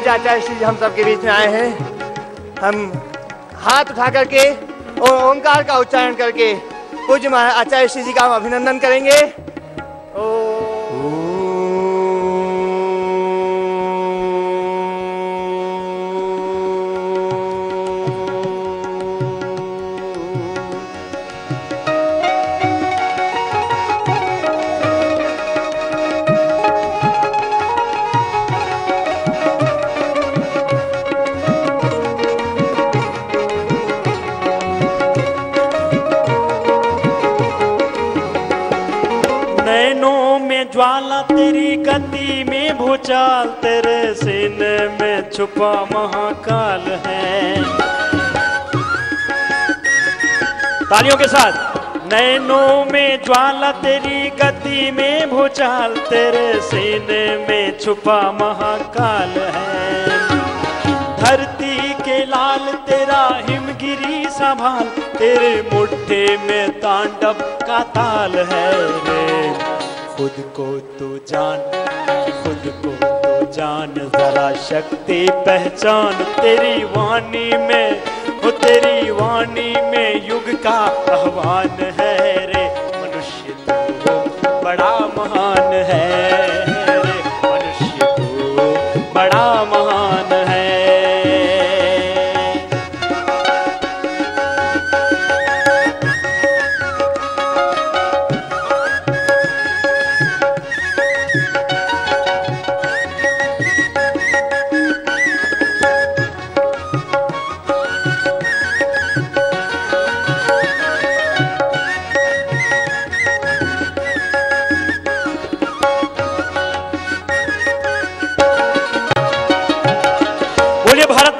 पूज्य आचार्य श्री जी हम सबके बीच में आए हैं। हम हाथ उठा करके और ओंकार का उच्चारण करके पूज्य आचार्य श्री जी का हम अभिनंदन करेंगे। ज्वाला तेरी गति में भूचाल, तेरे सीने में छुपा महाकाल है। तालियों के साथ। नैनों में ज्वाला तेरी गति में भूचाल, तेरे सीने में छुपा महाकाल है। धरती के लाल तेरा हिमगिरी संभाल, तेरे मुट्ठे में तांडव का ताल है रे। खुद को तू जान, खुद को तू जान, जरा शक्ति पहचान। तेरी वाणी में, हो तेरी वाणी में युग का आह्वान है रे। मनुष्य तू बड़ा महान है रे, मनुष्य तू बड़ा महान है।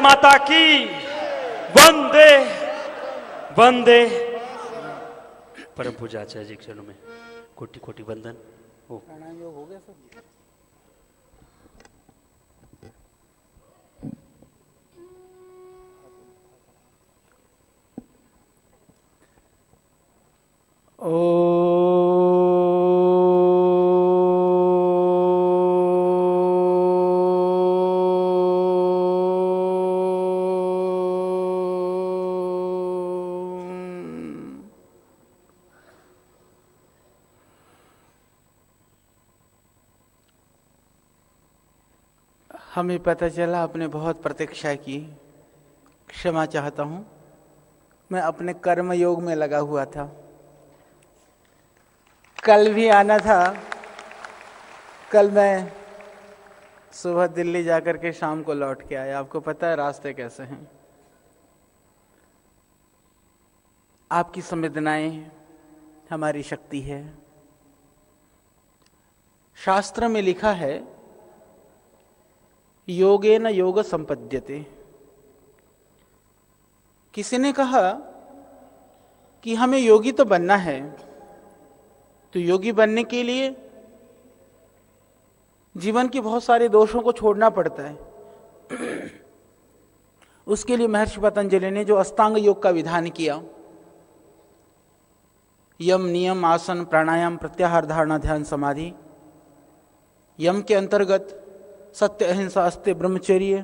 माता की वंदे वंदे। परम पूज्य आचार्य जी के चरणों में कोटि कोटि वंदन। प्राणायाम योग हो गया सब। हमें पता चला, आपने बहुत प्रतीक्षा की, क्षमा चाहता हूं। मैं अपने कर्म योग में लगा हुआ था। कल भी आना था। कल मैं सुबह दिल्ली जाकर के शाम को लौट के आया। आपको पता है रास्ते कैसे हैं। आपकी संवेदनाएं हमारी शक्ति है। शास्त्र में लिखा है, योगेन योग संपद्यते। किसी ने कहा कि हमें योगी तो बनना है, तो योगी बनने के लिए जीवन के बहुत सारे दोषों को छोड़ना पड़ता है। उसके लिए महर्षि पतंजलि ने जो अष्टांग योग का विधान किया, यम नियम आसन प्राणायाम प्रत्याहार धारणा ध्यान समाधि। यम के अंतर्गत सत्य अहिंसा अस्त्य ब्रह्मचर्य,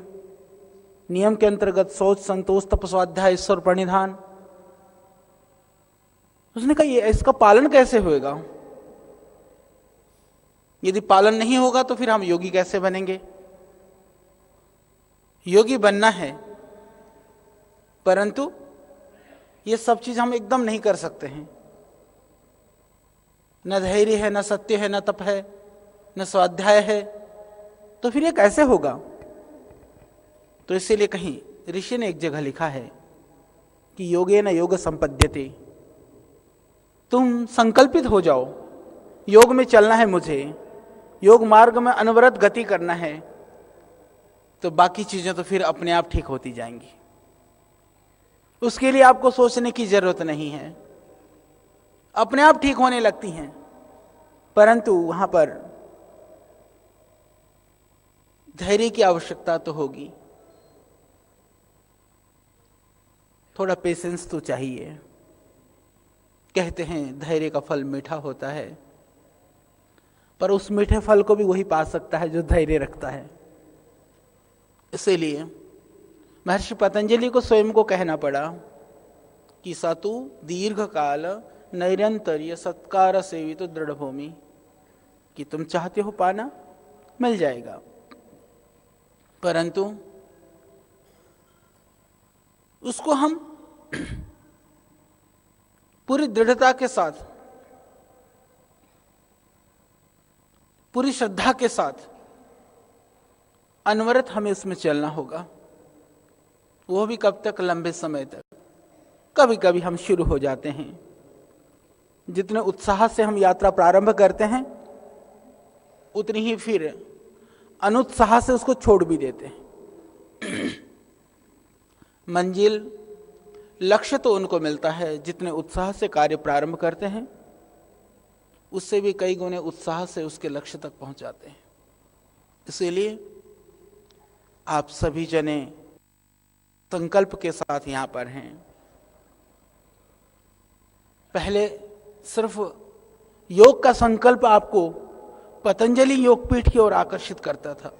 नियम के अंतर्गत शौच संतोष तप स्वाध्याय ईश्वर प्रणिधान। उसने कहा ये इसका पालन कैसे होएगा? यदि पालन नहीं होगा तो फिर हम योगी कैसे बनेंगे? योगी बनना है, परंतु ये सब चीज हम एकदम नहीं कर सकते हैं। न धैर्य है, न सत्य है, न तप है, न स्वाध्याय है, तो फिर ये कैसे होगा? तो इसीलिए कहीं ऋषि ने एक जगह लिखा है कि योगेन योग संपद्यते। तुम संकल्पित हो जाओ, योग में चलना है मुझे, योग मार्ग में अनवरत गति करना है, तो बाकी चीजें तो फिर अपने आप ठीक होती जाएंगी। उसके लिए आपको सोचने की जरूरत नहीं है, अपने आप ठीक होने लगती हैं। परंतु वहां पर धैर्य की आवश्यकता तो होगी, थोड़ा पेशेंस तो चाहिए। कहते हैं धैर्य का फल मीठा होता है, पर उस मीठे फल को भी वही पा सकता है जो धैर्य रखता है। इसीलिए महर्षि पतंजलि को स्वयं को कहना पड़ा कि सतु दीर्घ काल नैरंतर्य सत्कार सेवित दृढ़ भूमि, कि तुम चाहते हो पाना मिल जाएगा, परंतु उसको हम पूरी दृढ़ता के साथ, पूरी श्रद्धा के साथ अनवरत हमें इसमें चलना होगा। वो भी कब तक? लंबे समय तक। कभी कभी हम शुरू हो जाते हैं, जितने उत्साह से हम यात्रा प्रारंभ करते हैं उतनी ही फिर अनुत्साह से उसको छोड़ भी देते हैं। मंजिल, लक्ष्य तो उनको मिलता है जितने उत्साह से कार्य प्रारंभ करते हैं, उससे भी कई गुने उत्साह से उसके लक्ष्य तक पहुंचाते हैं। इसीलिए आप सभी जने संकल्प के साथ यहां पर हैं। पहले सिर्फ योग का संकल्प आपको पतंजलि योगपीठ की ओर आकर्षित करता था।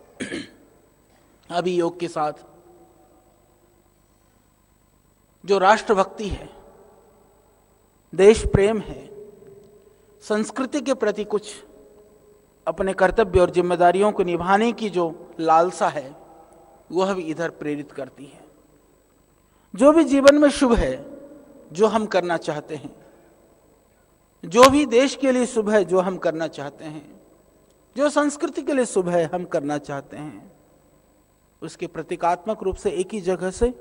अभी योग के साथ जो राष्ट्रभक्ति है, देश प्रेम है, संस्कृति के प्रति कुछ अपने कर्तव्य और जिम्मेदारियों को निभाने की जो लालसा है, वह भी इधर प्रेरित करती है। जो भी जीवन में शुभ है, जो हम करना चाहते हैं, जो भी देश के लिए शुभ है, जो हम करना चाहते हैं, जो संस्कृति के लिए शुभ है, हम करना चाहते हैं, उसके प्रतीकात्मक रूप से एक ही जगह से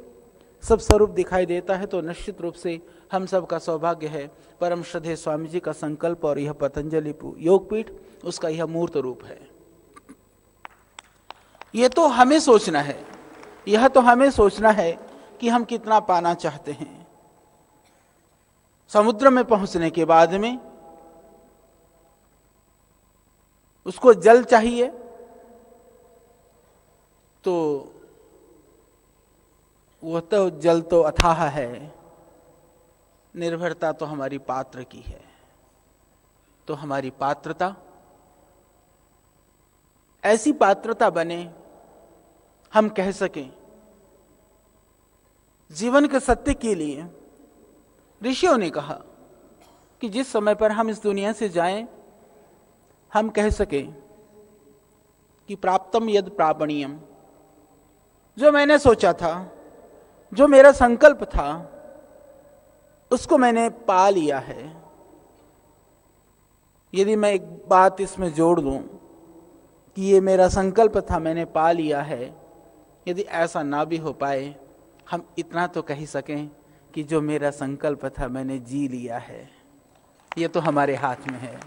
सब स्वरूप दिखाई देता है। तो निश्चित रूप से हम सब का सौभाग्य है, परम श्रद्धेय स्वामी जी का संकल्प और यह पतंजलि योगपीठ उसका यह मूर्त रूप है। यह तो हमें सोचना है, यह तो हमें सोचना है कि हम कितना पाना चाहते हैं। समुद्र में पहुंचने के बाद में उसको जल चाहिए, तो वह तो जल तो अथाह है, निर्भरता तो हमारी पात्र की है। तो हमारी पात्रता ऐसी पात्रता बने हम कह सकें जीवन के सत्य के लिए। ऋषियों ने कहा कि जिस समय पर हम इस दुनिया से जाएं, हम कह सकें कि प्राप्तम यद प्रापणीयम, जो मैंने सोचा था, जो मेरा संकल्प था, उसको मैंने पा लिया है। यदि मैं एक बात इसमें जोड़ दूं कि ये मेरा संकल्प था, मैंने पा लिया है, यदि ऐसा ना भी हो पाए, हम इतना तो कह सकें कि जो मेरा संकल्प था मैंने जी लिया है। ये तो हमारे हाथ में है,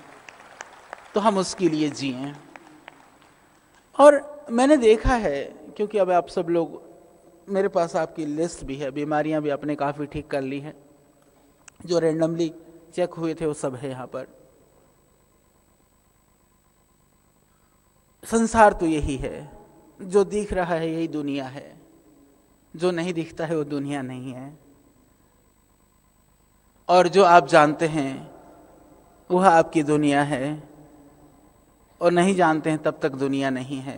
तो हम उसके लिए जिएं। और मैंने देखा है, क्योंकि अब आप सब लोग, मेरे पास आपकी लिस्ट भी है, बीमारियां भी आपने काफ़ी ठीक कर ली है, जो रैंडमली चेक हुए थे वो सब है यहाँ पर। संसार तो यही है, जो दिख रहा है यही दुनिया है, जो नहीं दिखता है वो दुनिया नहीं है। और जो आप जानते हैं वह आपकी दुनिया है, और नहीं जानते हैं तब तक दुनिया नहीं है।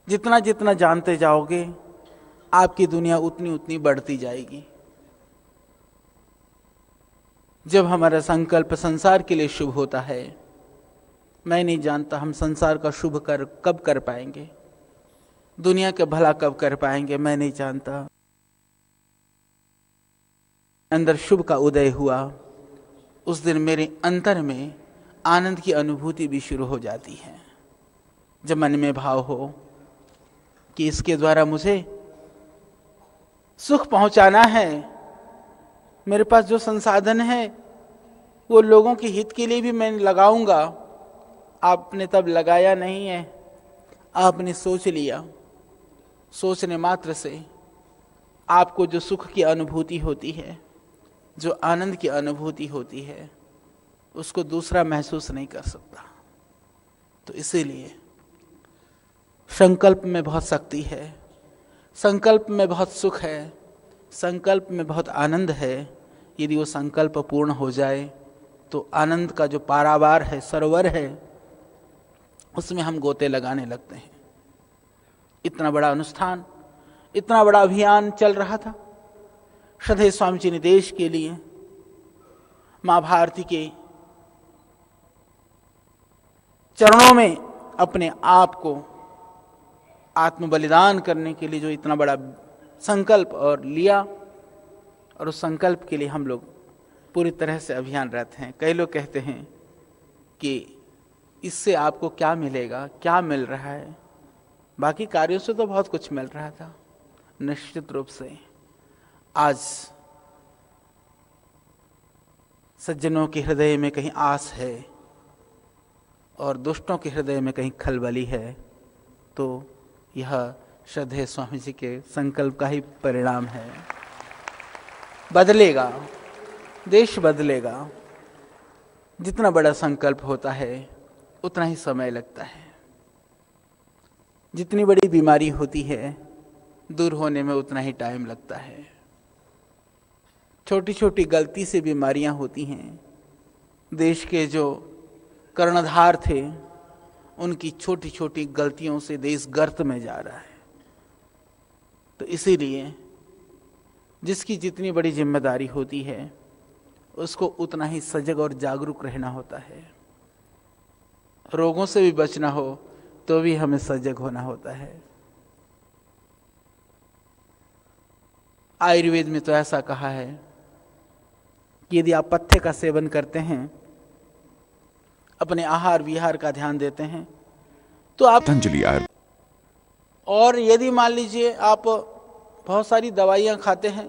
जितना जितना जानते जाओगे आपकी दुनिया उतनी उतनी बढ़ती जाएगी। जब हमारा संकल्प संसार के लिए शुभ होता है, मैं नहीं जानता हम संसार का शुभ कब कर पाएंगे, दुनिया के भला कब कर पाएंगे, मैं नहीं जानता। अंदर शुभ का उदय हुआ, उस दिन मेरे अंतर में आनंद की अनुभूति भी शुरू हो जाती है। जब मन में भाव हो कि इसके द्वारा मुझे सुख पहुंचाना है, मेरे पास जो संसाधन है वो लोगों के हित के लिए भी मैं लगाऊंगा। आपने तब लगाया नहीं है, आपने सोच लिया। सोचने मात्र से आपको जो सुख की अनुभूति होती है, जो आनंद की अनुभूति होती है, उसको दूसरा महसूस नहीं कर सकता। तो इसीलिए संकल्प में बहुत शक्ति है, संकल्प में बहुत सुख है, संकल्प में बहुत आनंद है। यदि वो संकल्प पूर्ण हो जाए तो आनंद का जो पारावार है, सरोवर है, उसमें हम गोते लगाने लगते हैं। इतना बड़ा अनुष्ठान, इतना बड़ा अभियान चल रहा था। श्रद्धेय स्वामी जी ने देश के लिए मां भारती के चरणों में अपने आप को आत्म बलिदान करने के लिए जो इतना बड़ा संकल्प और लिया, और उस संकल्प के लिए हम लोग पूरी तरह से अभियानरत हैं। कई लोग कहते हैं कि इससे आपको क्या मिलेगा, क्या मिल रहा है। बाकी कार्यों से तो बहुत कुछ मिल रहा था। निश्चित रूप से आज सज्जनों के हृदय में कहीं आस है और दुष्टों के हृदय में कहीं खलबली है, तो यह श्रद्धेय स्वामी जी के संकल्प का ही परिणाम है। बदलेगा, देश बदलेगा। जितना बड़ा संकल्प होता है उतना ही समय लगता है। जितनी बड़ी बीमारी होती है दूर होने में उतना ही टाइम लगता है। छोटी छोटी गलती से बीमारियां होती हैं। देश के जो कर्णधार थे उनकी छोटी छोटी गलतियों से देश गर्त में जा रहा है। तो इसीलिए जिसकी जितनी बड़ी जिम्मेदारी होती है उसको उतना ही सजग और जागरूक रहना होता है। रोगों से भी बचना हो तो भी हमें सजग होना होता है। आयुर्वेद में तो ऐसा कहा है कि यदि आप पथ्य का सेवन करते हैं, अपने आहार विहार का ध्यान देते हैं, तो आप पतंजलि आयुर्वेद। और यदि मान लीजिए आप बहुत सारी दवाइयाँ खाते हैं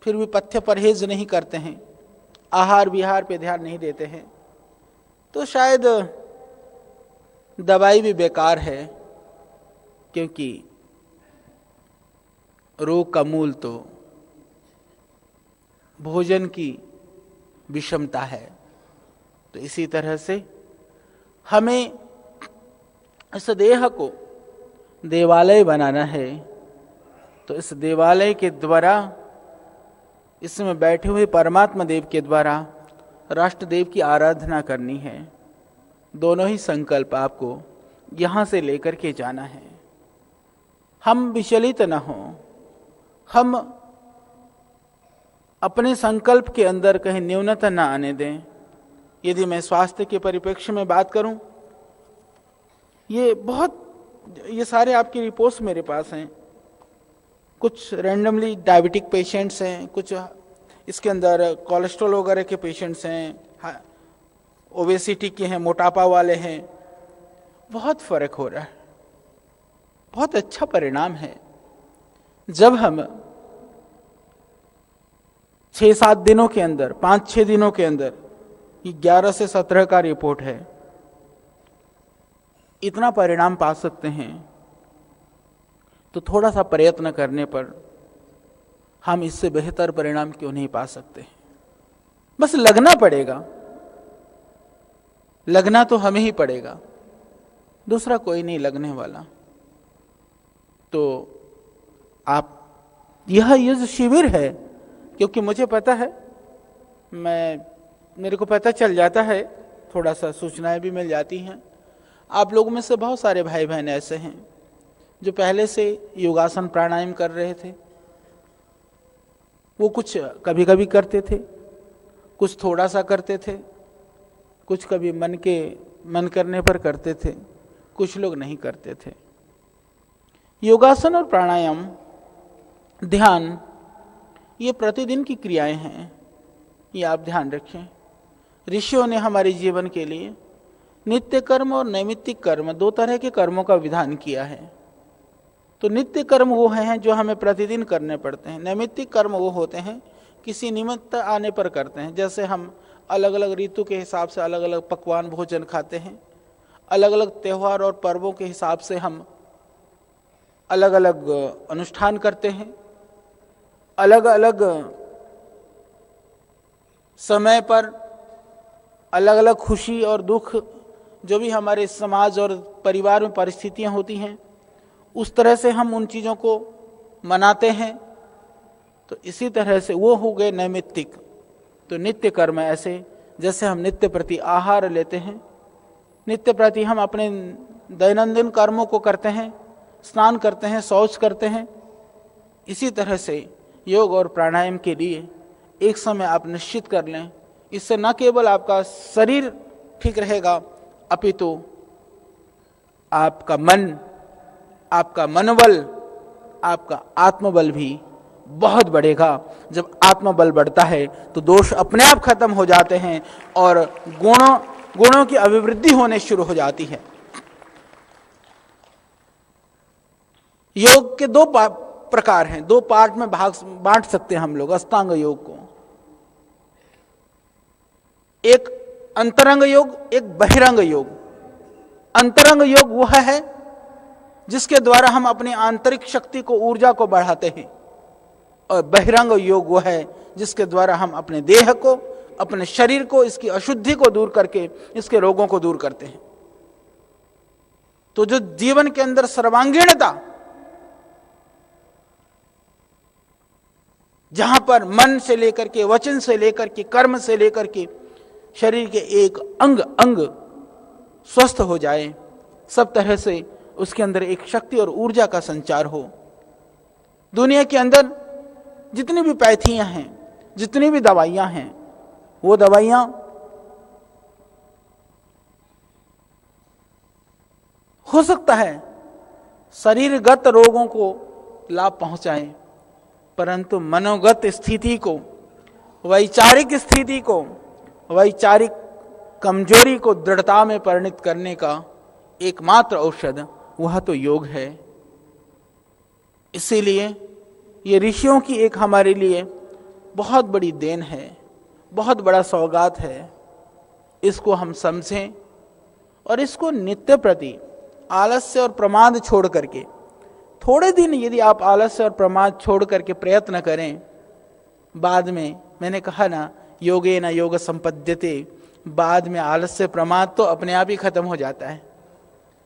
फिर भी पथ्य परहेज नहीं करते हैं, आहार विहार पे ध्यान नहीं देते हैं, तो शायद दवाई भी बेकार है, क्योंकि रोग का मूल तो भोजन की विषमता है। तो इसी तरह से हमें इस देह को देवालय बनाना है, तो इस देवालय के द्वारा, इसमें बैठे हुए परमात्मा देव के द्वारा राष्ट्र देव की आराधना करनी है। दोनों ही संकल्प आपको यहाँ से लेकर के जाना है। हम विचलित न हों, हम अपने संकल्प के अंदर कहीं न्यूनता न आने दें। यदि मैं स्वास्थ्य के परिप्रेक्ष्य में बात करूं, ये सारे आपकी रिपोर्ट्स मेरे पास हैं। कुछ रैंडमली डायबिटिक पेशेंट्स हैं, कुछ इसके अंदर कोलेस्ट्रॉल वगैरह के पेशेंट्स हैं, ओबेसिटी के हैं, मोटापा वाले हैं। बहुत फर्क हो रहा है। बहुत अच्छा परिणाम है जब हम 6-7 दिनों के अंदर, 5-6 दिनों के अंदर, 11 से 17 का रिपोर्ट है, इतना परिणाम पा सकते हैं। तो थोड़ा सा प्रयत्न करने पर हम इससे बेहतर परिणाम क्यों नहीं पा सकते। बस लगना पड़ेगा, लगना तो हमें ही पड़ेगा, दूसरा कोई नहीं लगने वाला। तो आप, यह युद्ध शिविर है, क्योंकि मुझे पता है, मेरे को पता चल जाता है, थोड़ा सा सूचनाएं भी मिल जाती हैं। आप लोगों में से बहुत सारे भाई बहन ऐसे हैं जो पहले से योगासन प्राणायाम कर रहे थे। वो कुछ कभी कभी करते थे, कुछ थोड़ा सा करते थे, कुछ कभी मन करने पर करते थे, कुछ लोग नहीं करते थे। योगासन और प्राणायाम, ध्यान, ये प्रतिदिन की क्रियाएं हैं, ये आप ध्यान रखें। ऋषियों ने हमारे जीवन के लिए नित्य कर्म और नैमित्तिक कर्म, 2 तरह के कर्मों का विधान किया है। तो नित्य कर्म वो हैं जो हमें प्रतिदिन करने पड़ते हैं। नैमित्तिक कर्म वो होते हैं किसी निमित्त आने पर करते हैं। जैसे हम अलग अलग ऋतु के हिसाब से अलग अलग पकवान भोजन खाते हैं, अलग अलग त्यौहार और पर्वों के हिसाब से हम अलग अलग अनुष्ठान करते हैं, अलग अलग समय पर अलग अलग खुशी और दुख, जो भी हमारे समाज और परिवार में परिस्थितियां होती हैं, उस तरह से हम उन चीज़ों को मनाते हैं। तो इसी तरह से वो हो गए नैमित्तिक। तो नित्य कर्म ऐसे, जैसे हम नित्य प्रति आहार लेते हैं, नित्य प्रति हम अपने दैनंदिन कर्मों को करते हैं, स्नान करते हैं, शौच करते हैं, इसी तरह से योग और प्राणायाम के लिए एक समय आप निश्चित कर लें। इससे न केवल आपका शरीर ठीक रहेगा, अपितु आपका मन, आपका मनोबल, आपका आत्मबल भी बहुत बढ़ेगा। जब आत्मबल बढ़ता है तो दोष अपने आप खत्म हो जाते हैं और गुणों की अभिवृद्धि होने शुरू हो जाती है। योग के दो प्रकार हैं, दो पार्ट में बांट सकते हैं हम लोग अष्टांग योग को। एक अंतरंग योग, एक बहिरंग योग। अंतरंग योग वह है जिसके द्वारा हम अपनी आंतरिक शक्ति को, ऊर्जा को बढ़ाते हैं, और बहिरंग योग वह है जिसके द्वारा हम अपने देह को, अपने शरीर को, इसकी अशुद्धि को दूर करके इसके रोगों को दूर करते हैं। तो जो जीवन के अंदर सर्वांगीणता, जहां पर मन से लेकर के, वचन से लेकर के, कर्म से लेकर के शरीर के एक अंग अंग स्वस्थ हो जाए, सब तरह से उसके अंदर एक शक्ति और ऊर्जा का संचार हो। दुनिया के अंदर जितनी भी पैथियां हैं, जितनी भी दवाइयां हैं, वो दवाइयां हो सकता है शरीरगत रोगों को लाभ पहुंचाएं, परंतु मनोगत स्थिति को, वैचारिक स्थिति को, वैचारिक कमजोरी को दृढ़ता में परिणत करने का एकमात्र औषध वह तो योग है। इसीलिए ये ऋषियों की एक हमारे लिए बहुत बड़ी देन है, बहुत बड़ा सौगात है। इसको हम समझें और इसको नित्य प्रति आलस्य और प्रमाद छोड़ करके, थोड़े दिन यदि आप आलस्य और प्रमाद छोड़ करके प्रयत्न करें, बाद में मैंने कहा ना, योगेन योग संपद्यते, बाद में आलस्य प्रमाद तो अपने आप ही खत्म हो जाता है।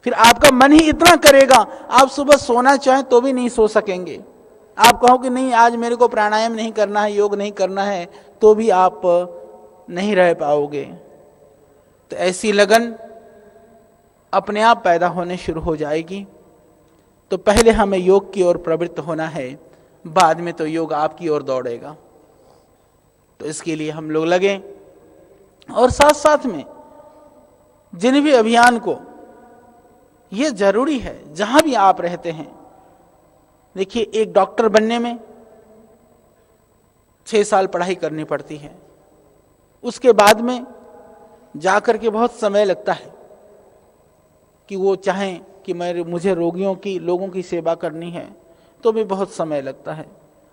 फिर आपका मन ही इतना करेगा, आप सुबह सोना चाहें तो भी नहीं सो सकेंगे। आप कहो कि नहीं आज मेरे को प्राणायाम नहीं करना है, योग नहीं करना है, तो भी आप नहीं रह पाओगे। तो ऐसी लगन अपने आप पैदा होने शुरू हो जाएगी। तो पहले हमें योग की ओर प्रवृत्त होना है, बाद में तो योग आपकी ओर दौड़ेगा। तो इसके लिए हम लोग लगें, और साथ साथ में जिन भी अभियान को, ये जरूरी है जहां भी आप रहते हैं। देखिए, एक डॉक्टर बनने में 6 साल पढ़ाई करनी पड़ती है, उसके बाद में जाकर के बहुत समय लगता है कि वो चाहें कि मुझे लोगों की सेवा करनी है, तो भी बहुत समय लगता है।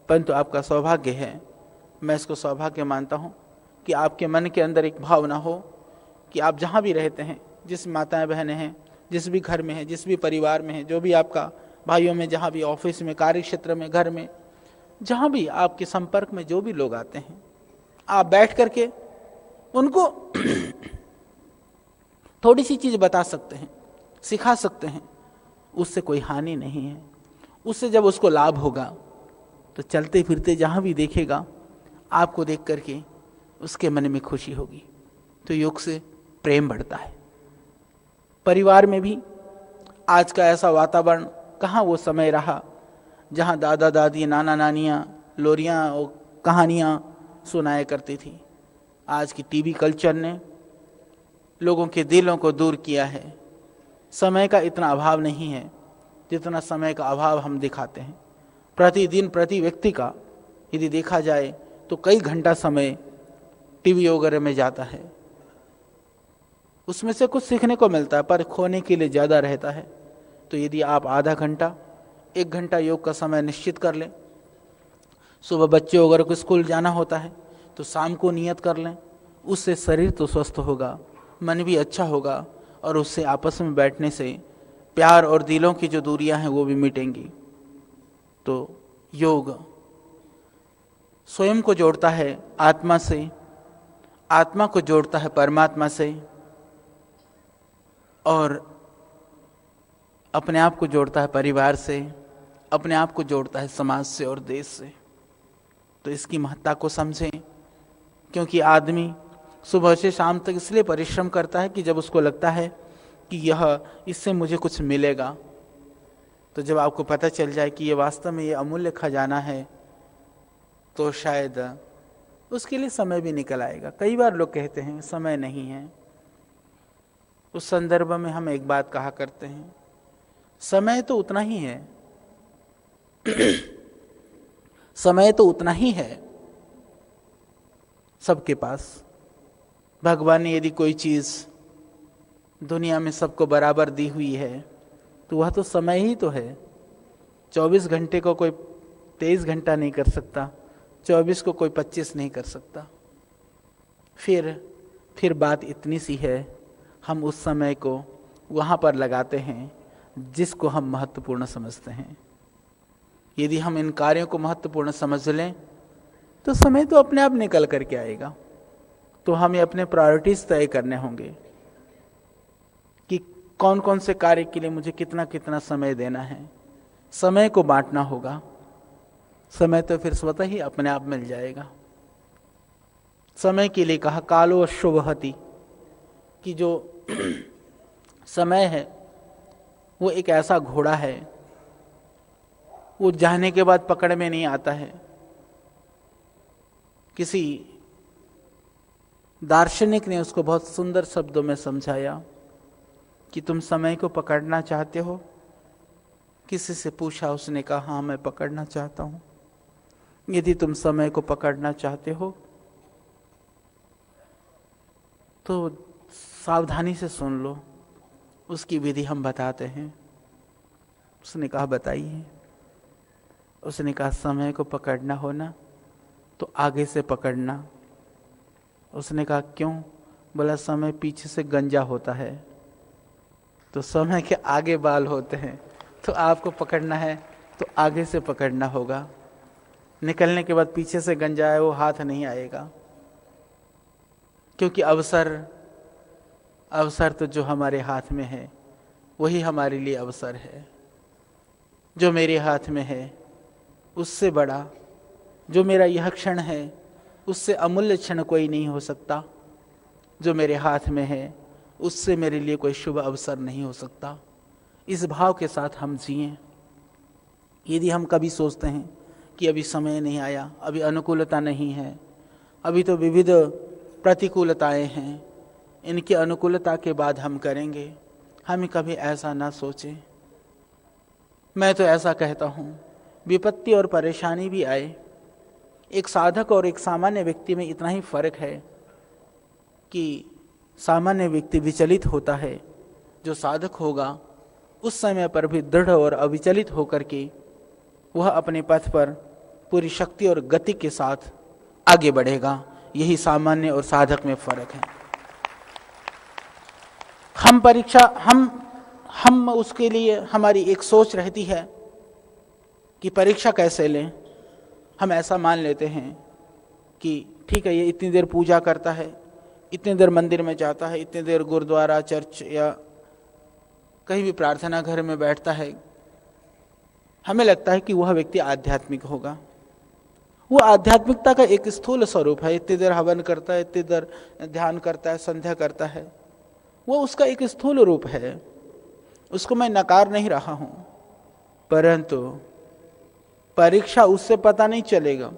परंतु आपका सौभाग्य है, मैं इसको सौभाग्य मानता हूं, कि आपके मन के अंदर एक भावना हो कि आप जहां भी रहते हैं, जिस माताएं बहनें हैं, जिस भी घर में हैं, जिस भी परिवार में हैं, जो भी आपका भाइयों में, जहां भी ऑफिस में, कार्य क्षेत्र में, घर में, जहां भी आपके संपर्क में जो भी लोग आते हैं, आप बैठ करके उनको थोड़ी सी चीज बता सकते हैं, सिखा सकते हैं। उससे कोई हानि नहीं है। उससे जब उसको लाभ होगा तो चलते फिरते जहां भी देखेगा, आपको देख करके उसके मन में खुशी होगी। तो योग से प्रेम बढ़ता है। परिवार में भी आज का ऐसा वातावरण, कहाँ वो समय रहा जहाँ दादा दादी, नाना नानियाँ लोरियाँ और कहानियाँ सुनाया करती थी। आज की टीवी कल्चर ने लोगों के दिलों को दूर किया है। समय का इतना अभाव नहीं है जितना समय का अभाव हम दिखाते हैं। प्रतिदिन प्रति व्यक्ति का यदि देखा जाए तो कई घंटा समय टीवी वगैरह में जाता है। उसमें से कुछ सीखने को मिलता है, पर खोने के लिए ज़्यादा रहता है। तो यदि आप आधा घंटा, 1 घंटा योग का समय निश्चित कर लें, सुबह बच्चे वगैरह को स्कूल जाना होता है तो शाम को नियत कर लें, उससे शरीर तो स्वस्थ होगा, मन भी अच्छा होगा, और उससे आपस में बैठने से प्यार और दिलों की जो दूरियां हैं वो भी मिटेंगी। तो योग स्वयं को जोड़ता है आत्मा से, आत्मा को जोड़ता है परमात्मा से, और अपने आप को जोड़ता है परिवार से, अपने आप को जोड़ता है समाज से और देश से। तो इसकी महत्ता को समझें, क्योंकि आदमी सुबह से शाम तक इसलिए परिश्रम करता है कि जब उसको लगता है कि इससे मुझे कुछ मिलेगा। तो जब आपको पता चल जाए कि ये वास्तव में ये अमूल्य खजाना है, तो शायद उसके लिए समय भी निकल आएगा। कई बार लोग कहते हैं समय नहीं है। उस संदर्भ में हम एक बात कहा करते हैं, समय तो उतना ही है, समय तो उतना ही है सबके पास। भगवान ने यदि कोई चीज दुनिया में सबको बराबर दी हुई है तो वह तो समय ही तो है। 24 घंटे को कोई 23 घंटा नहीं कर सकता, 24 को कोई 25 नहीं कर सकता। फिर बात इतनी सी है, हम उस समय को वहाँ पर लगाते हैं जिसको हम महत्वपूर्ण समझते हैं। यदि हम इन कार्यों को महत्वपूर्ण समझ लें तो समय तो अपने आप निकल करके आएगा। तो हमें अपने प्रायोरिटीज तय करने होंगे कि कौन कौन से कार्य के लिए मुझे कितना कितना समय देना है। समय को बांटना होगा। समय तो फिर स्वतः ही अपने आप मिल जाएगा। समय के लिए कहा कालो शुभहति, कि जो समय है वो एक ऐसा घोड़ा है, वो जाने के बाद पकड़ में नहीं आता है। किसी दार्शनिक ने उसको बहुत सुंदर शब्दों में समझाया कि तुम समय को पकड़ना चाहते हो? किसी से पूछा, उसने कहा हाँ मैं पकड़ना चाहता हूं। यदि तुम समय को पकड़ना चाहते हो तो सावधानी से सुन लो, उसकी विधि हम बताते हैं। उसने कहा बताइए। उसने कहा समय को पकड़ना हो ना तो आगे से पकड़ना। उसने कहा क्यों? बोला समय पीछे से गंजा होता है, तो समय के आगे बाल होते हैं, तो आपको पकड़ना है तो आगे से पकड़ना होगा। निकलने के बाद पीछे से गंजा है वो हाथ नहीं आएगा, क्योंकि अवसर तो जो हमारे हाथ में है वही हमारे लिए अवसर है। जो मेरे हाथ में है उससे बड़ा, जो मेरा यह क्षण है उससे अमूल्य क्षण कोई नहीं हो सकता। जो मेरे हाथ में है उससे मेरे लिए कोई शुभ अवसर नहीं हो सकता। इस भाव के साथ हम जिएं। यदि हम कभी सोचते हैं कि अभी समय नहीं आया, अभी अनुकूलता नहीं है, अभी तो विविध प्रतिकूलताएं हैं, इनकी अनुकूलता के बाद हम करेंगे, हमें कभी ऐसा ना सोचें। मैं तो ऐसा कहता हूँ, विपत्ति और परेशानी भी आए, एक साधक और एक सामान्य व्यक्ति में इतना ही फर्क है कि सामान्य व्यक्ति विचलित होता है, जो साधक होगा उस समय पर भी दृढ़ और अविचलित होकर के वह अपने पथ पर पूरी शक्ति और गति के साथ आगे बढ़ेगा। यही सामान्य और साधक में फर्क है। हम उसके लिए हमारी एक सोच रहती है कि परीक्षा कैसे लें। हम ऐसा मान लेते हैं कि ठीक है, ये इतनी देर पूजा करता है, इतनी देर मंदिर में जाता है, इतनी देर गुरुद्वारा चर्च या कहीं भी प्रार्थना घर में बैठता है, हमें लगता है कि वह व्यक्ति आध्यात्मिक होगा। वो आध्यात्मिकता का एक स्थूल स्वरूप है। इतनी देर हवन करता है, इतनी देर ध्यान करता है, संध्या करता है, वो उसका एक स्थूल रूप है। उसको मैं नकार नहीं रहा हूं, परंतु परीक्षा उससे पता नहीं चलेगा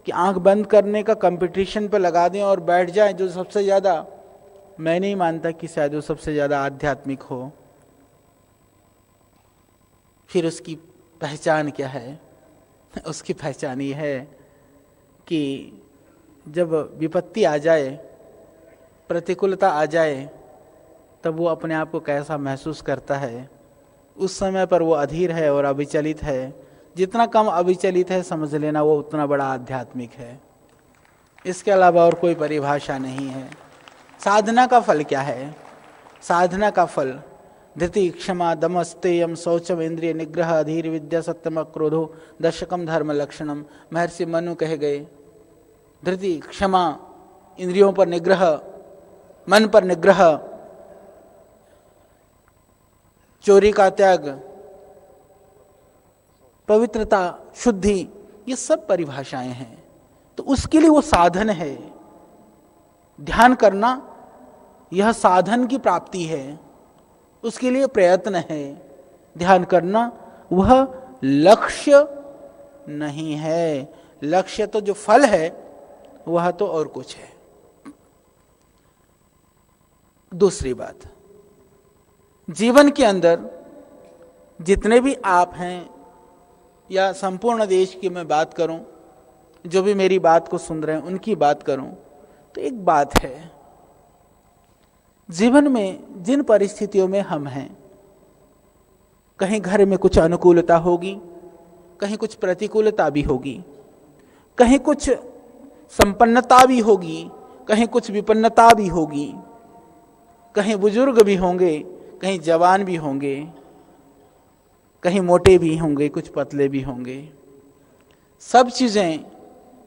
कि आंख बंद करने का कंपटीशन पे लगा दें और बैठ जाएं जो सबसे ज्यादा। मैं नहीं मानता कि शायद वो सबसे ज्यादा आध्यात्मिक हो। फिर उसकी पहचान क्या है? उसकी पहचान ये है कि जब विपत्ति आ जाए, प्रतिकूलता आ जाए, तब वो अपने आप को कैसा महसूस करता है। उस समय पर वो अधीर है और अविचलित है। जितना कम अविचलित है, समझ लेना वो उतना बड़ा आध्यात्मिक है। इसके अलावा और कोई परिभाषा नहीं है। साधना का फल क्या है? साधना का फल धृति, क्षमा, दम, स्तेयम, शौचम, इंद्रिय निग्रह, धीर, विद्या, सत्यम, क्रोधो, दशकम, धर्म लक्षणम। महर्षि मनु कहे गए, धृति, क्षमा, इंद्रियों पर निग्रह, मन पर निग्रह, चोरी का त्याग, पवित्रता, शुद्धि, ये सब परिभाषाएं हैं। तो उसके लिए वो साधन है। ध्यान करना यह साधन की प्राप्ति है, उसके लिए प्रयत्न है। ध्यान करना वह लक्ष्य नहीं है। लक्ष्य तो जो फल है वह तो और कुछ है। दूसरी बात, जीवन के अंदर जितने भी आप हैं या संपूर्ण देश की मैं बात करूं, जो भी मेरी बात को सुन रहे हैं उनकी बात करूं, तो एक बात है, जीवन में जिन परिस्थितियों में हम हैं, कहीं घर में कुछ अनुकूलता होगी, कहीं कुछ प्रतिकूलता भी होगी, कहीं कुछ संपन्नता भी होगी, कहीं कुछ विपन्नता भी होगी, कहीं बुजुर्ग भी होंगे, कहीं जवान भी होंगे, कहीं मोटे भी होंगे, कुछ पतले भी होंगे। सब चीज़ें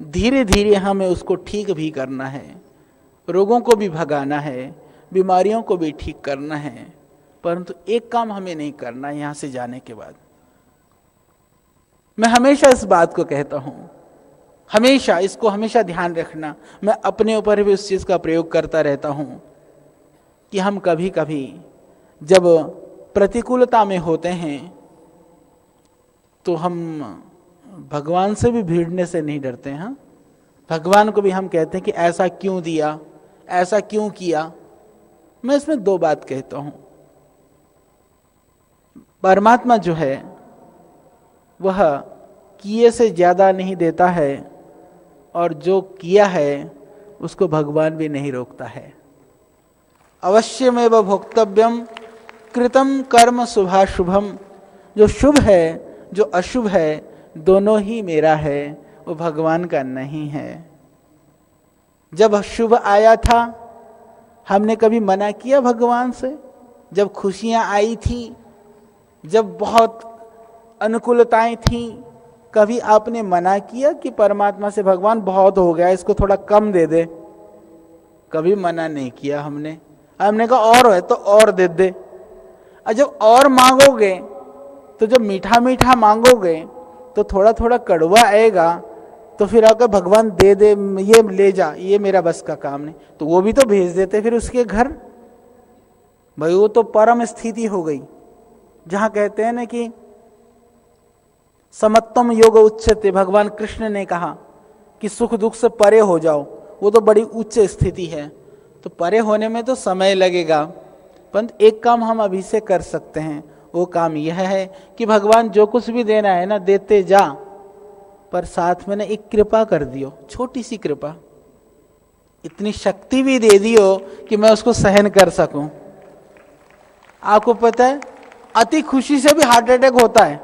धीरे धीरे हमें उसको ठीक भी करना है, रोगों को भी भगाना है, बीमारियों को भी ठीक करना है, परंतु एक काम हमें नहीं करना यहाँ से जाने के बाद। मैं हमेशा इस बात को कहता हूँ, हमेशा ध्यान रखना, मैं अपने ऊपर भी उस चीज़ का प्रयोग करता रहता हूँ कि हम कभी कभी जब प्रतिकूलता में होते हैं तो हम भगवान से भी भिड़ने से नहीं डरते हैं। भगवान को भी हम कहते हैं कि ऐसा क्यों दिया, ऐसा क्यों किया। मैं इसमें दो बात कहता हूं, परमात्मा जो है वह किए से ज्यादा नहीं देता है, और जो किया है उसको भगवान भी नहीं रोकता है। अवश्यमेव भोक्तव्यम कृतम कर्म शुभाशुभम, जो शुभ है जो अशुभ है दोनों ही मेरा है, वो भगवान का नहीं है। जब शुभ आया था हमने कभी मना किया भगवान से? जब खुशियां आई थी, जब बहुत अनुकूलताएं थी, कभी आपने मना किया कि परमात्मा से भगवान बहुत हो गया इसको थोड़ा कम दे दे? कभी मना नहीं किया हमने कहा और है तो और दे दे। और जब और मांगोगे तो जब मीठा मीठा मांगोगे तो थोड़ा थोड़ा कड़वा आएगा, तो फिर आकर भगवान दे दे, ये ले जा, ये मेरा बस का काम नहीं, तो वो भी तो भेज देते फिर उसके घर। भाई वो तो परम स्थिति हो गई, जहां कहते हैं ना कि समत्तम योग उच्चते, भगवान कृष्ण ने कहा कि सुख दुख से परे हो जाओ, वो तो बड़ी उच्च स्थिति है। तो परे होने में तो समय लगेगा, परंतु एक काम हम अभी से कर सकते हैं, वो काम यह है कि भगवान जो कुछ भी देना है ना देते जा, पर साथ में ना एक कृपा कर दियो, छोटी सी कृपा, इतनी शक्ति भी दे दियो कि मैं उसको सहन कर सकूं। आपको पता है अति खुशी से भी हार्ट अटैक होता है।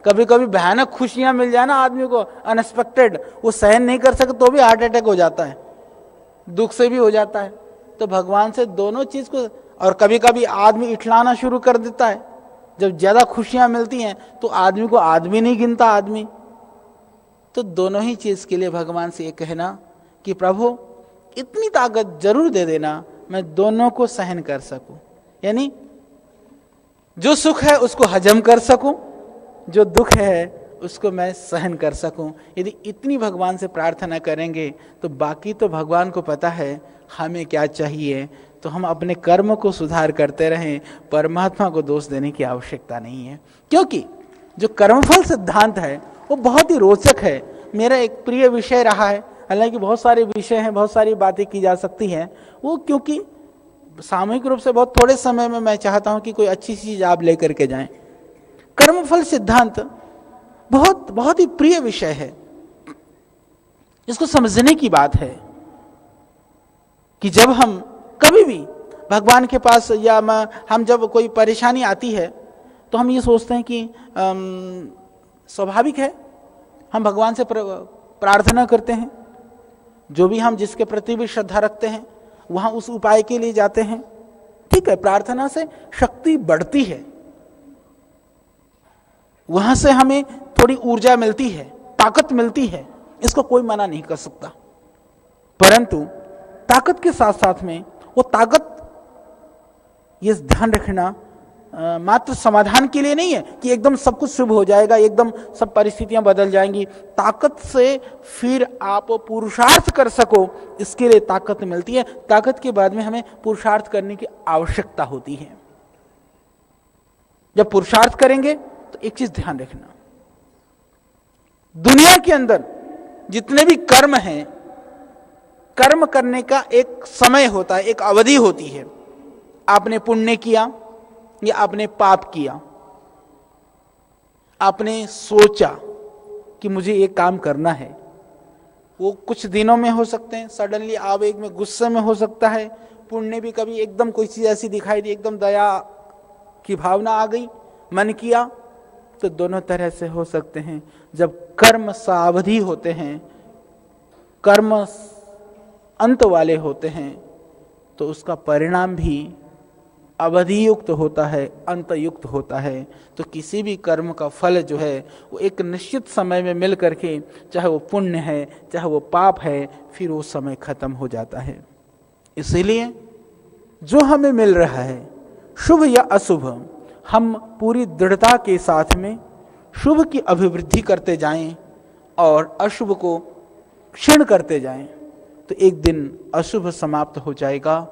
कभी कभी भयानक खुशियां मिल जाए ना आदमी को अनएक्सपेक्टेड, वो सहन नहीं कर सके तो भी हार्ट अटैक हो जाता है, दुख से भी हो जाता है। तो भगवान से दोनों चीज को, और कभी कभी आदमी इठलाना शुरू कर देता है, जब ज्यादा खुशियां मिलती हैं तो आदमी को आदमी नहीं गिनता आदमी। तो दोनों ही चीज के लिए भगवान से ये कहना कि प्रभु इतनी ताकत जरूर दे देना मैं दोनों को सहन कर सकूं, यानी जो सुख है उसको हजम कर सकूं, जो दुख है उसको मैं सहन कर सकूं। यदि इतनी भगवान से प्रार्थना करेंगे तो बाकी तो भगवान को पता है हमें क्या चाहिए, तो हम अपने कर्म को सुधार करते रहें, परमात्मा को दोष देने की आवश्यकता नहीं है। क्योंकि जो कर्मफल सिद्धांत है वो बहुत ही रोचक है, मेरा एक प्रिय विषय रहा है। हालांकि बहुत सारे विषय हैं, बहुत सारी बातें की जा सकती हैं, वो क्योंकि सामूहिक रूप से बहुत थोड़े समय में मैं चाहता हूं कि कोई अच्छी चीज आप लेकर के जाएं। कर्मफल सिद्धांत बहुत बहुत ही प्रिय विषय है। इसको समझने की बात है कि जब हम कभी भी भगवान के पास या हम जब कोई परेशानी आती है तो हम ये सोचते हैं कि स्वाभाविक है, हम भगवान से प्रार्थना करते हैं, जो भी हम जिसके प्रति भी श्रद्धा रखते हैं वहां उस उपाय के लिए जाते हैं। ठीक है, प्रार्थना से शक्ति बढ़ती है, वहां से हमें थोड़ी ऊर्जा मिलती है, ताकत मिलती है, इसको कोई मना नहीं कर सकता। परंतु ताकत के साथ साथ में वो ताकत, ये ध्यान रखना, मात्र समाधान के लिए नहीं है कि एकदम सब कुछ शुभ हो जाएगा, एकदम सब परिस्थितियां बदल जाएंगी। ताकत से फिर आप पुरुषार्थ कर सको, इसके लिए ताकत मिलती है। ताकत के बाद में हमें पुरुषार्थ करने की आवश्यकता होती है। जब पुरुषार्थ करेंगे तो एक चीज ध्यान रखना, दुनिया के अंदर जितने भी कर्म हैं, कर्म करने का एक समय होता है, एक अवधि होती है। आपने पुण्य किया या आपने पाप किया, आपने सोचा कि मुझे ये काम करना है, वो कुछ दिनों में हो सकते हैं, सडनली आवेग में, गुस्से में हो सकता है। पुण्य भी कभी एकदम कोई चीज ऐसी दिखाई दी, एकदम दया की भावना आ गई, मन किया, तो दोनों तरह से हो सकते हैं। जब कर्म सावधि होते हैं, कर्म अंत वाले होते हैं, तो उसका परिणाम भी अवधि युक्त होता है, अंत युक्त होता है। तो किसी भी कर्म का फल जो है वो एक निश्चित समय में मिल करके, चाहे वो पुण्य है चाहे वो पाप है, फिर वो समय खत्म हो जाता है। इसीलिए जो हमें मिल रहा है, शुभ या अशुभ, हम पूरी दृढ़ता के साथ में शुभ की अभिवृद्धि करते जाएं और अशुभ को क्षीण करते जाएं, तो एक दिन अशुभ समाप्त हो जाएगा,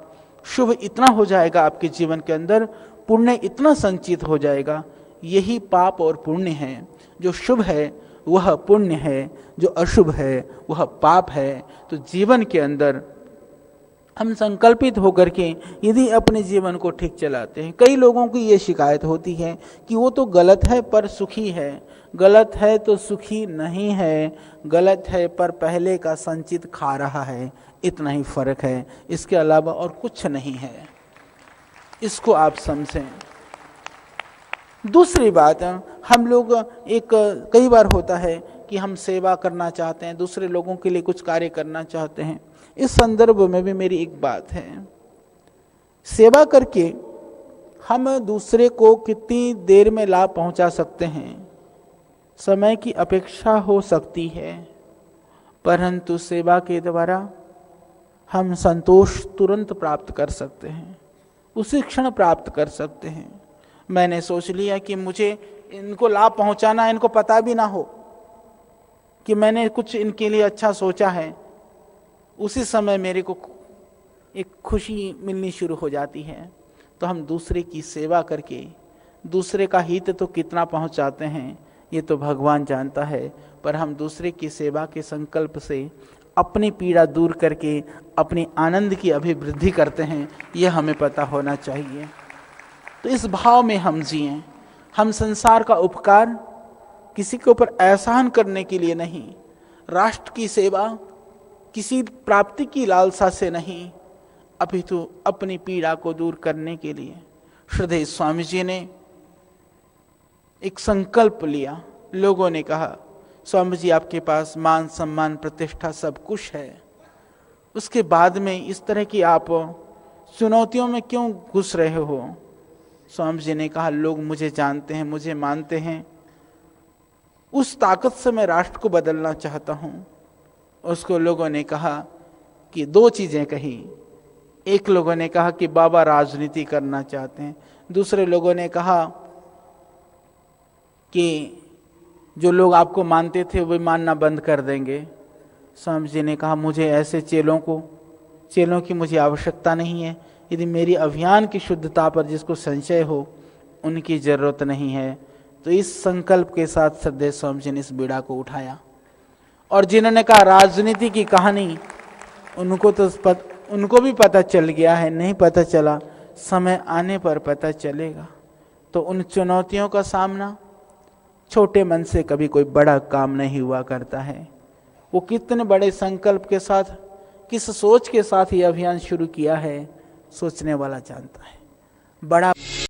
शुभ इतना हो जाएगा आपके जीवन के अंदर, पुण्य इतना संचित हो जाएगा। यही पाप और पुण्य है। जो शुभ है वह पुण्य है, जो अशुभ है वह पाप है। तो जीवन के अंदर हम संकल्पित होकर के यदि अपने जीवन को ठीक चलाते हैं, कई लोगों की ये शिकायत होती है कि वो तो गलत है पर सुखी है, गलत है तो सुखी नहीं है, गलत है पर पहले का संचित खा रहा है, इतना ही फर्क है, इसके अलावा और कुछ नहीं है। इसको आप समझें। दूसरी बात, हम लोग कई बार होता है कि हम सेवा करना चाहते हैं, दूसरे लोगों के लिए कुछ कार्य करना चाहते हैं। इस संदर्भ में भी मेरी एक बात है, सेवा करके हम दूसरे को कितनी देर में लाभ पहुंचा सकते हैं, समय की अपेक्षा हो सकती है, परंतु सेवा के द्वारा हम संतोष तुरंत प्राप्त कर सकते हैं, उसी क्षण प्राप्त कर सकते हैं। मैंने सोच लिया कि मुझे इनको लाभ पहुंचाना है, इनको पता भी ना हो कि मैंने कुछ इनके लिए अच्छा सोचा है, उसी समय मेरे को एक खुशी मिलनी शुरू हो जाती है। तो हम दूसरे की सेवा करके दूसरे का हित तो कितना पहुंचाते हैं ये तो भगवान जानता है, पर हम दूसरे की सेवा के संकल्प से अपनी पीड़ा दूर करके अपने आनंद की अभिवृद्धि करते हैं, यह हमें पता होना चाहिए। तो इस भाव में हम जिएं। हम संसार का उपकार किसी के ऊपर एहसान करने के लिए नहीं, राष्ट्र की सेवा किसी प्राप्ति की लालसा से नहीं, अपितु अपनी पीड़ा को दूर करने के लिए। श्रद्धेय स्वामी जी ने एक संकल्प लिया। लोगों ने कहा, स्वामी जी आपके पास मान सम्मान प्रतिष्ठा सब कुछ है, उसके बाद में इस तरह की आप चुनौतियों में क्यों घुस रहे हो? स्वामी जी ने कहा, लोग मुझे जानते हैं, मुझे मानते हैं, उस ताकत से मैं राष्ट्र को बदलना चाहता हूं। उसको लोगों ने कहा कि दो चीजें कही। एक लोगों ने कहा कि बाबा राजनीति करना चाहते हैं, दूसरे लोगों ने कहा कि जो लोग आपको मानते थे वे मानना बंद कर देंगे। स्वामी जी ने कहा, मुझे ऐसे चेलों की मुझे आवश्यकता नहीं है। यदि मेरी अभियान की शुद्धता पर जिसको संशय हो उनकी जरूरत नहीं है। तो इस संकल्प के साथ श्रद्धेय स्वामी जी ने इस बीड़ा को उठाया। और जिन्होंने कहा राजनीति की कहानी, उनको भी पता चल गया है, नहीं पता चला, समय आने पर पता चलेगा। तो उन चुनौतियों का सामना, छोटे मन से कभी कोई बड़ा काम नहीं हुआ करता है। वो कितने बड़े संकल्प के साथ, किस सोच के साथ ये अभियान शुरू किया है, सोचने वाला जानता है। बड़ा